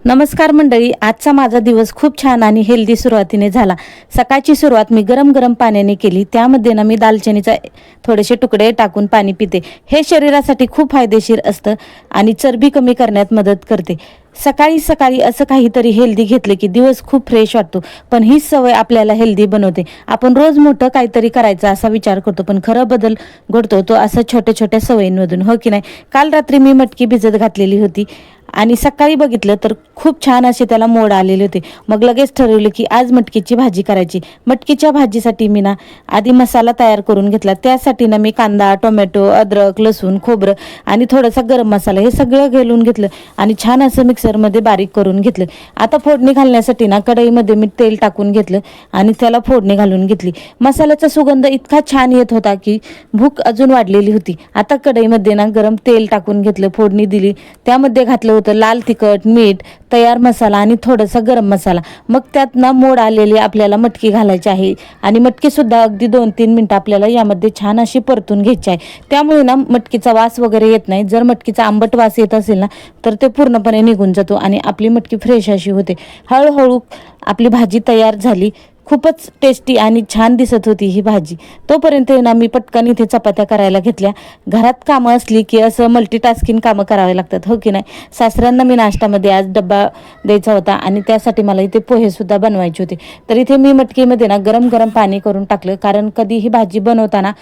नमस्कार मंडळी, आजचा माझा दिवस खूप छान आणि हेल्दी सुरुवातीने झाला। सकाळची सुरुवात मी गरम गरम पाण्याने केली। त्यामध्ये ना मी दालचिनीचा थोडेसे तुकडे टाकून पाणी पिते। हे शरीरासाठी खूप फायदेशीर असतं आणि चरबी कमी करण्यात मदत करते। सकाळी सकाळी असं काहीतरी हेल्दी घेतलं की दिवस खूप फ्रेश वाटतो। पण ही सवय आपल्याला हेल्दी बनवते। आपण रोज मोठं काहीतरी करायचं असा विचार करतो, पण खरं बदल घडतो तो असं छोट्या छोट्या सवयींमधून, हो की नाही। काल रात्री मी मटकी भिजत घातलेली होती आणि सकाळी बघितलं तर खूप छान असे त्याला मोड आलेले होते। मग लगेच ठरवलं की आज मटकीची भाजी करायची। मटकीच्या भाजीसाठी मी ना आधी मसाला तयार करून घेतला। त्यासाठी ना मी कांदा, टोमॅटो, अद्रक, लसूण, खोबरं आणि थोडासा गरम मसाला हे सगळं घालून घेतलं आणि छान असं मिक्सरमध्ये बारीक करून घेतलं। आता फोडणी घालण्यासाठी ना कढईमध्ये मी तेल टाकून घेतलं आणि त्याला फोडणी घालून घेतली। मसाल्याचा सुगंध इतका छान येत होता की भूक अजून वाढलेली होती। आता कढईमध्ये ना गरम तेल टाकून घेतलं, फोडणी दिली, त्यामध्ये घातलं होतं लाल तिखट, मीठ, तयार मसाला आणि थोडासा गरम मसाला। मग त्यात ना मोड आलेली आपल्याला मटकी घालायची आहे आणि मटकी सुद्धा अगदी 2-3 मिनिटं आपल्याला यामध्ये छान अशी परतून घ्यायची आहे। त्यामुळे ना मटकीचा वास वगैरे येत नाही। जर मटकीचा आंबट वास येत असेल ना तर ते पूर्णपणे निघून जातो आणि आपली मटकी फ्रेश अशी होते। हळूहळू आपली भाजी तयार झाली। खूपच टेस्टी आणि छान दिसत होती ही भाजी। तोपर्यंत ना मी पटकन इथे चपात्या करायला घेतल्या। घरात कामं असली की असं मल्टीटास्किंग कामं करावे लागतात, हो की नाही। सासऱ्यांना मी नाश्त्यामध्ये आज डब्बा द्यायचा होता आणि त्यासाठी मला इथे पोहे सुद्धा बनवायचे होते। तर इथे मी मटकीमध्ये ना गरम गरम पाणी करून टाकलं, कारण कधीही भाजी बनवताना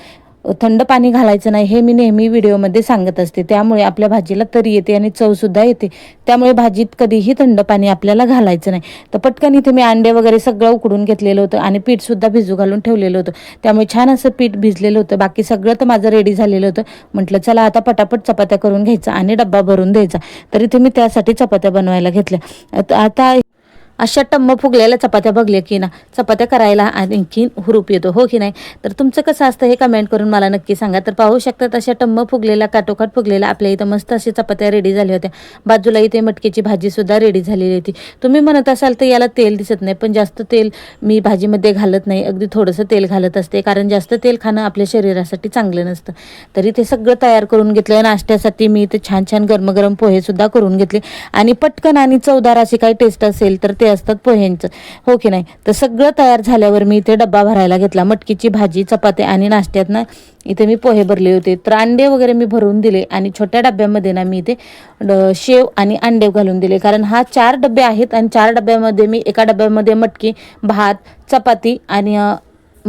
थंड पाणी घालायचं नाही हे मी नेहमी व्हिडिओमध्ये सांगत असते। त्यामुळे आपल्या भाजीला तरी येते आणि चव सुद्धा येते। त्यामुळे भाजीत कधीही थंड पाणी आपल्याला घालायचं नाही। तर पटकन इथे मी अंडे वगैरे सगळं उकडून घेतलेलं होतं आणि पीठ सुद्धा भिजू घालून ठेवलेलं होतं। त्यामुळे छान असं पीठ भिजलेलं होतं। बाकी सगळं तर माझं रेडी झालेलं होतं। म्हटलं चला आता पटापट चपात्या करून घ्यायचा आणि डब्बा भरून द्यायचा। तर इथे मी त्यासाठी चपात्या बनवायला घेतल्या। आता अशा टम्म फुगलेल्या चपात्या बघल्या की ना चपात्या करायला आणखीन हुरूप येतो, हो की नाही। तर तुमचं कसं असतं हे कमेंट करून मला नक्की सांगा। तर पाहू शकतात अशा टम्म फुगलेल्या, काटोकाट फुगलेल्या आपल्या इथं मस्त अशी चपात्या रेडी झाल्या होत्या। बाजूला इथे मटकीची भाजी सुद्धा रेडी झालेली होती। तुम्ही म्हणत असाल तर याला तेल दिसत नाही, पण जास्त तेल मी भाजीमध्ये घालत नाही, अगदी थोडंसं तेल घालत असते, कारण जास्त तेल खाणं आपल्या शरीरासाठी चांगलं नसतं। तर इथे सगळं तयार करून घेतलं। नाश्त्यासाठी मी इथे छान छान गरम पोहे सुद्धा करून घेतले आणि पटकन आणि चवदार अशी काही टेस्ट असेल तर ते असतात पोह्यांचं, हो की नाही। तर सगळं तयार झाल्यावर मी इथे डब्बा भरायला घेतला। मटकीची भाजी, चपाती आणि नाश्त्यात ना इथे मी पोहे भरले होते। तर अंडे वगैरे मी भरून दिले आणि छोट्या डब्यामध्ये ना मी इथे शेव आणि अंडे घालून दिले, कारण हा 4 डबे आहेत आणि 4 डब्यामध्ये मी एका डब्यामध्ये मटकी, भात, चपाती आणि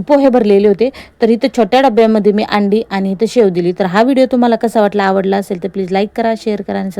पोहे भरलेले होते। तर इथे छोट्या डब्यामध्ये मी अंडी आणि इथे शेव दिली। तर हा व्हिडिओ तुम्हाला कसा वाटला, आवडला असेल तर प्लीज लाईक करा, शेअर करा आणि